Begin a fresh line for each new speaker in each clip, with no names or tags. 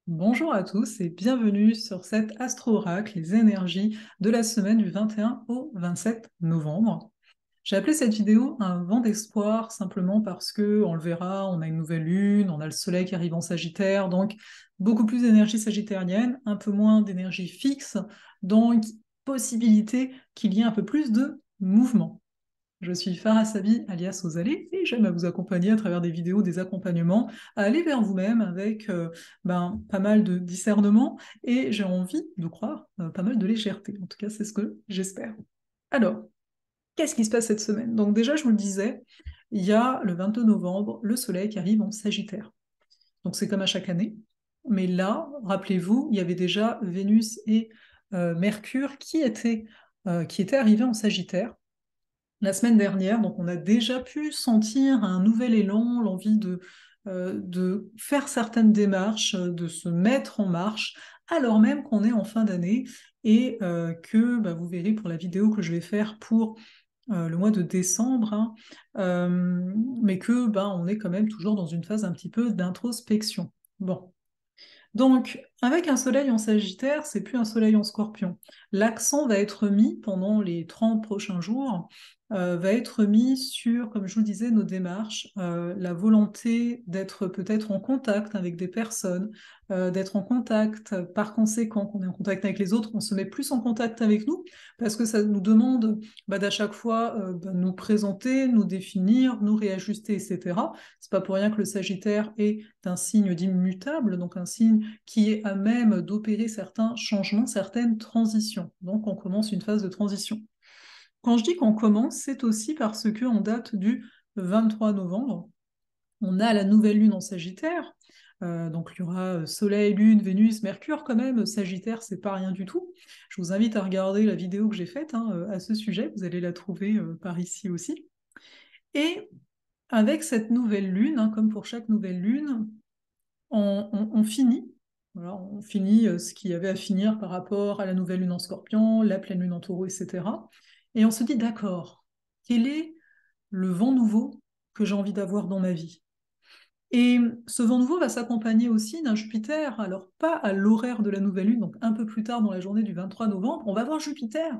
Bonjour à tous et bienvenue sur cet Astro-Oracle, les énergies de la semaine du 21 au 27 novembre. J'ai appelé cette vidéo un vent d'espoir simplement parce que, on le verra, on a une nouvelle lune, on a le soleil qui arrive en Sagittaire, donc beaucoup plus d'énergie sagittarienne, un peu moins d'énergie fixe, donc possibilité qu'il y ait un peu plus de mouvement. Je suis Farah Sabi, alias Ozalé, et j'aime à vous accompagner à travers des vidéos, des accompagnements, à aller vers vous-même avec pas mal de discernement, et j'ai envie de croire pas mal de légèreté. En tout cas, c'est ce que j'espère. Alors, qu'est-ce qui se passe cette semaine? Donc déjà, je vous le disais, il y a le 22 novembre, le Soleil qui arrive en Sagittaire. Donc c'est comme à chaque année. Mais là, rappelez-vous, il y avait déjà Vénus et Mercure qui étaient arrivés en Sagittaire la semaine dernière, donc on a déjà pu sentir un nouvel élan, l'envie de faire certaines démarches, de se mettre en marche, alors même qu'on est en fin d'année et que vous verrez pour la vidéo que je vais faire pour le mois de décembre, hein, mais que on est quand même toujours dans une phase un petit peu d'introspection. Bon. Donc, avec un soleil en Sagittaire, c'est plus un soleil en Scorpion. L'accent va être mis pendant les 30 prochains jours, va être mis sur, comme je vous disais, nos démarches, la volonté d'être peut-être en contact avec des personnes, d'être en contact, par conséquent, qu'on est en contact avec les autres, on se met plus en contact avec nous, parce que ça nous demande d'à chaque fois nous présenter, nous définir, nous réajuster, etc. C'est pas pour rien que le Sagittaire est un signe d'immutable, donc un signe qui est à même d'opérer certains changements, certaines transitions. Donc on commence une phase de transition. Quand je dis qu'on commence, c'est aussi parce qu'on date du 23 novembre, on a la nouvelle lune en Sagittaire, donc il y aura Soleil, Lune, Vénus, Mercure quand même, Sagittaire c'est pas rien du tout. Je vous invite à regarder la vidéo que j'ai faite à ce sujet, vous allez la trouver par ici aussi. Et avec cette nouvelle lune, comme pour chaque nouvelle lune, on finit. Voilà, on finit ce qu'il y avait à finir par rapport à la nouvelle lune en Scorpion, la pleine lune en Taureau, etc. Et on se dit, d'accord, quel est le vent nouveau que j'ai envie d'avoir dans ma vie? Et ce vent nouveau va s'accompagner aussi d'un Jupiter, alors pas à l'horaire de la nouvelle lune, donc un peu plus tard dans la journée du 23 novembre, on va voir Jupiter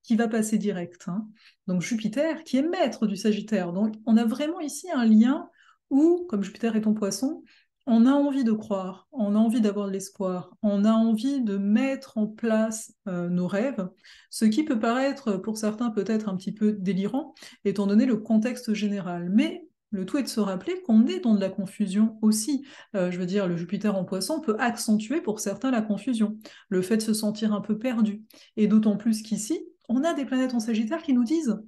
qui va passer direct, hein. Donc Jupiter qui est maître du Sagittaire. Donc on a vraiment ici un lien où, comme Jupiter est en poisson, on a envie de croire, on a envie d'avoir de l'espoir, on a envie de mettre en place nos rêves, ce qui peut paraître pour certains peut-être un petit peu délirant, étant donné le contexte général. Mais le tout est de se rappeler qu'on est dans de la confusion aussi. Je veux dire, le Jupiter en poisson peut accentuer pour certains la confusion, le fait de se sentir un peu perdu. Et d'autant plus qu'ici, on a des planètes en Sagittaire qui nous disent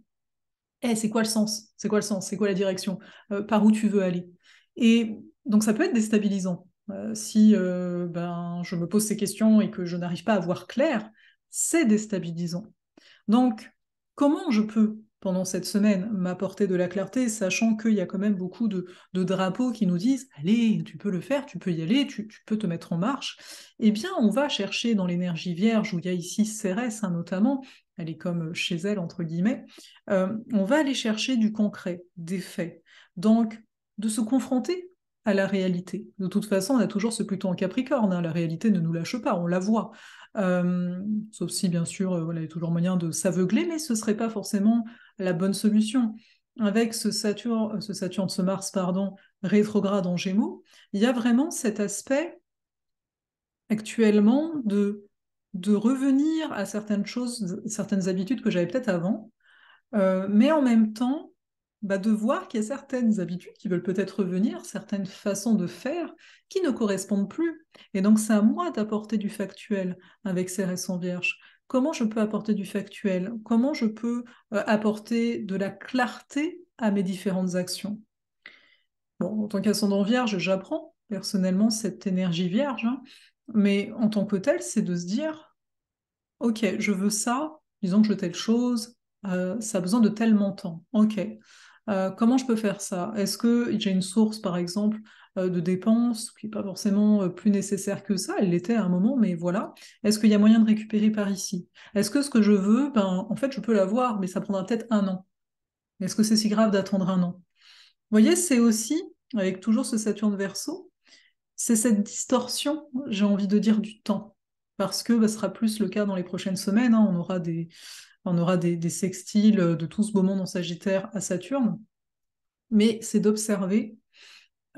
c'est quoi le sens? C'est quoi le sens? C'est quoi la direction? Par où tu veux aller? Et donc ça peut être déstabilisant. Si je me pose ces questions et que je n'arrive pas à voir clair, c'est déstabilisant. Donc, comment je peux, pendant cette semaine, m'apporter de la clarté, sachant qu'il y a quand même beaucoup de drapeaux qui nous disent allez, tu peux le faire, tu peux y aller, tu peux te mettre en marche. Eh bien, on va chercher dans l'énergie vierge, où il y a ici Cérès notamment, elle est comme chez elle, entre guillemets, on va aller chercher du concret, des faits. Donc, de se confronter à la réalité. De toute façon, on a toujours ce Pluton en Capricorne, hein, la réalité ne nous lâche pas, on la voit. Sauf si, bien sûr, voilà, il y a toujours moyen de s'aveugler, mais ce ne serait pas forcément la bonne solution. Avec ce Mars, pardon, rétrograde en Gémeaux, il y a vraiment cet aspect actuellement de revenir à certaines choses, certaines habitudes que j'avais peut-être avant, mais en même temps, de voir qu'il y a certaines habitudes qui veulent peut-être revenir, certaines façons de faire qui ne correspondent plus. Et donc, c'est à moi d'apporter du factuel avec ces récents vierges. Comment je peux apporter du factuel? Comment je peux apporter de la clarté à mes différentes actions? Bon, en tant qu'ascendant vierge, j'apprends personnellement cette énergie vierge, hein, mais en tant que tel, c'est de se dire, ok, je veux ça, disons que je veux telle chose, ça a besoin de tel montant. Ok. Comment je peux faire ça? Est-ce que j'ai une source, par exemple, de dépenses qui n'est pas forcément plus nécessaire que ça? Elle l'était à un moment, mais voilà. Est-ce qu'il y a moyen de récupérer par ici? Est-ce que ce que je veux, en fait, je peux l'avoir, mais ça prendra peut-être un an. Est-ce que c'est si grave d'attendre un an? Vous voyez, c'est aussi, avec toujours ce Saturne Verseau, c'est cette distorsion, j'ai envie de dire, du temps. Parce que ce sera plus le cas dans les prochaines semaines, hein. On aura des sextiles de tout ce beau monde en Sagittaire à Saturne. Mais c'est d'observer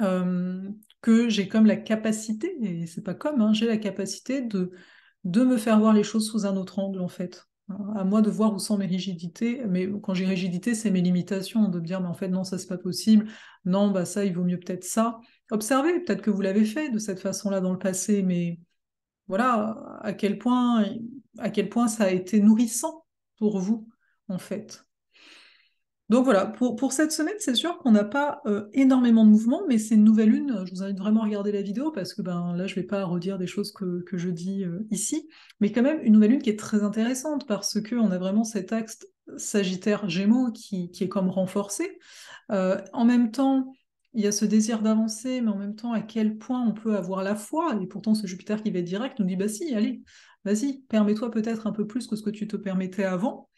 euh, que j'ai comme la capacité, et c'est pas comme, hein, j'ai la capacité de me faire voir les choses sous un autre angle, en fait. À moi de voir où sont mes rigidités, mais quand j'ai rigidité, c'est mes limitations, de me dire, mais en fait, non, ça, c'est pas possible, non, bah ça, il vaut mieux peut-être ça. Observez, peut-être que vous l'avez fait de cette façon-là dans le passé, mais voilà, à quel point ça a été nourrissant pour vous, en fait. Donc voilà, pour cette semaine, c'est sûr qu'on n'a pas énormément de mouvements, mais c'est une nouvelle lune. Je vous invite vraiment à regarder la vidéo parce que ben, là, je ne vais pas redire des choses que je dis ici, mais quand même une nouvelle lune qui est très intéressante parce qu'on a vraiment cet axe Sagittaire-Gémeaux qui est comme renforcé. En même temps, il y a ce désir d'avancer, mais en même temps, à quel point on peut avoir la foi, et pourtant ce Jupiter qui va être direct nous dit, bah si, allez, vas-y, permets-toi peut-être un peu plus que ce que tu te permettais avant.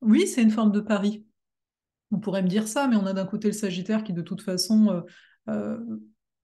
Oui, c'est une forme de pari. On pourrait me dire ça, mais on a d'un côté le Sagittaire qui de toute façon euh,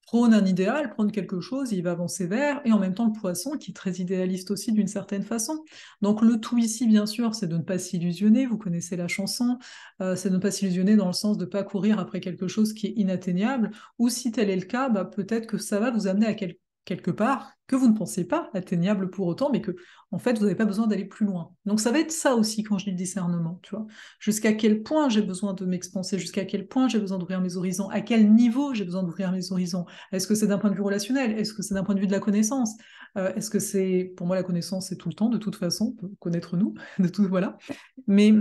prône un idéal, prône quelque chose, il va avancer vers, et en même temps le Poisson qui est très idéaliste aussi d'une certaine façon. Donc le tout ici, bien sûr, c'est de ne pas s'illusionner, vous connaissez la chanson, c'est de ne pas s'illusionner dans le sens de ne pas courir après quelque chose qui est inatteignable, ou si tel est le cas, bah, peut-être que ça va vous amener à quelque part que vous ne pensiez pas atteignable pour autant, mais que en fait vous n'avez pas besoin d'aller plus loin. Donc ça va être ça aussi quand je dis le discernement, tu vois. Jusqu'à quel point j'ai besoin de m'expanser, jusqu'à quel point j'ai besoin d'ouvrir mes horizons, à quel niveau j'ai besoin d'ouvrir mes horizons. Est-ce que c'est d'un point de vue relationnel? Est-ce que c'est d'un point de vue de la connaissance? Est-ce que c'est, pour moi, la connaissance, c'est tout le temps, de toute façon, connaître nous, de tout, voilà. Mais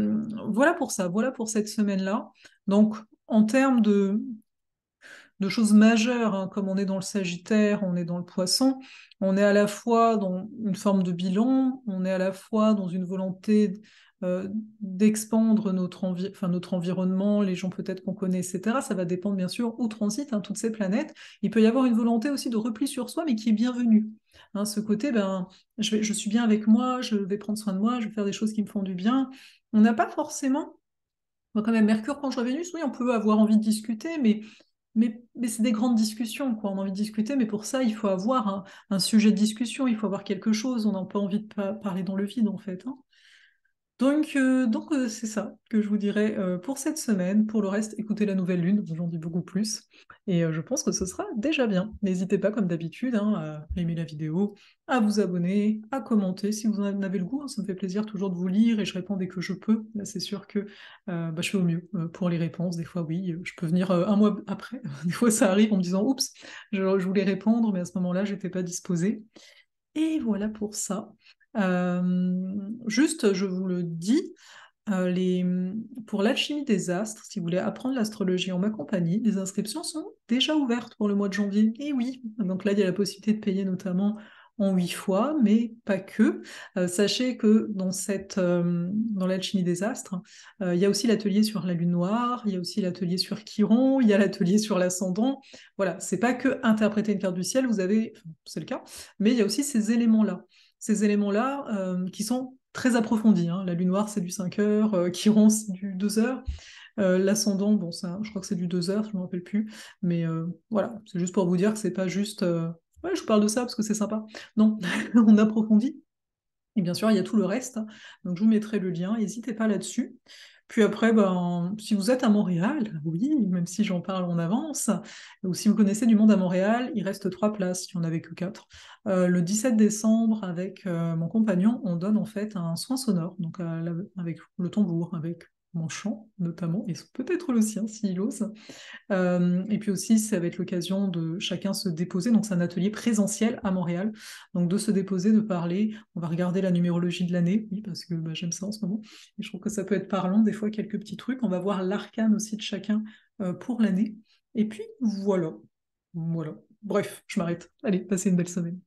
voilà pour ça, voilà pour cette semaine-là. Donc, en termes de choses majeures, hein, comme on est dans le Sagittaire, on est dans le Poisson, on est à la fois dans une forme de bilan, on est à la fois dans une volonté euh, d'expandre notre environnement, les gens peut-être qu'on connaît, etc. Ça va dépendre bien sûr où transitent hein, toutes ces planètes. Il peut y avoir une volonté aussi de repli sur soi, mais qui est bienvenue. Hein, ce côté, ben, je suis bien avec moi, je vais prendre soin de moi, je vais faire des choses qui me font du bien. On n'a pas forcément moi, quand même, Mercure, conjoint Vénus, oui, on peut avoir envie de discuter, mais c'est des grandes discussions, quoi. On a envie de discuter, mais pour ça, il faut avoir un sujet de discussion, il faut avoir quelque chose. On n'a pas envie de parler dans le vide, en fait. Hein. Donc, c'est ça que je vous dirais pour cette semaine. Pour le reste, écoutez la nouvelle lune, j'en dis beaucoup plus. Et je pense que ce sera déjà bien. N'hésitez pas, comme d'habitude, hein, à aimer la vidéo, à vous abonner, à commenter si vous en avez le goût. Hein. Ça me fait plaisir toujours de vous lire et je réponds dès que je peux. Là, c'est sûr que bah, je fais au mieux pour les réponses. Des fois, oui, je peux venir un mois après. Des fois, ça arrive en me disant, oups, je voulais répondre, mais à ce moment-là, j'étais pas disposée. Et voilà pour ça. Juste, je vous le dis, pour l'alchimie des astres, si vous voulez apprendre l'astrologie en ma compagnie, les inscriptions sont déjà ouvertes pour le mois de janvier. Et oui, donc là, il y a la possibilité de payer notamment en 8 fois, mais pas que. Sachez que dans l'alchimie des astres, il y a aussi l'atelier sur la lune noire, il y a aussi l'atelier sur Chiron, il y a l'atelier sur l'ascendant. Voilà, c'est pas que interpréter une carte du ciel, c'est le cas, mais il y a aussi ces éléments-là. Ces éléments-là qui sont très approfondis. Hein. La lune noire, c'est du 5 heures, Chiron, c'est du 2 heures. L'ascendant, bon, ça, je crois que c'est du 2 heures, je ne me rappelle plus. Mais voilà, c'est juste pour vous dire que c'est pas juste. Ouais, je vous parle de ça parce que c'est sympa. Non, on approfondit. Et bien sûr, il y a tout le reste. Donc, je vous mettrai le lien. N'hésitez pas là-dessus. Puis après, ben, si vous êtes à Montréal, oui, même si j'en parle en avance, ou si vous connaissez du monde à Montréal, il reste 3 places, il n'y en avait que 4. Le 17 décembre, avec mon compagnon, on donne en fait un soin sonore, donc avec le tambour, avec mon chant notamment, et peut-être le sien s'il ose. Et puis aussi, ça va être l'occasion de chacun se déposer. Donc, c'est un atelier présentiel à Montréal. Donc, de se déposer, de parler. On va regarder la numérologie de l'année, oui, parce que bah, j'aime ça en ce moment. Et je trouve que ça peut être parlant, des fois, quelques petits trucs. On va voir l'arcane aussi de chacun pour l'année. Et puis, voilà. Voilà. Bref, je m'arrête. Allez, passez une belle semaine.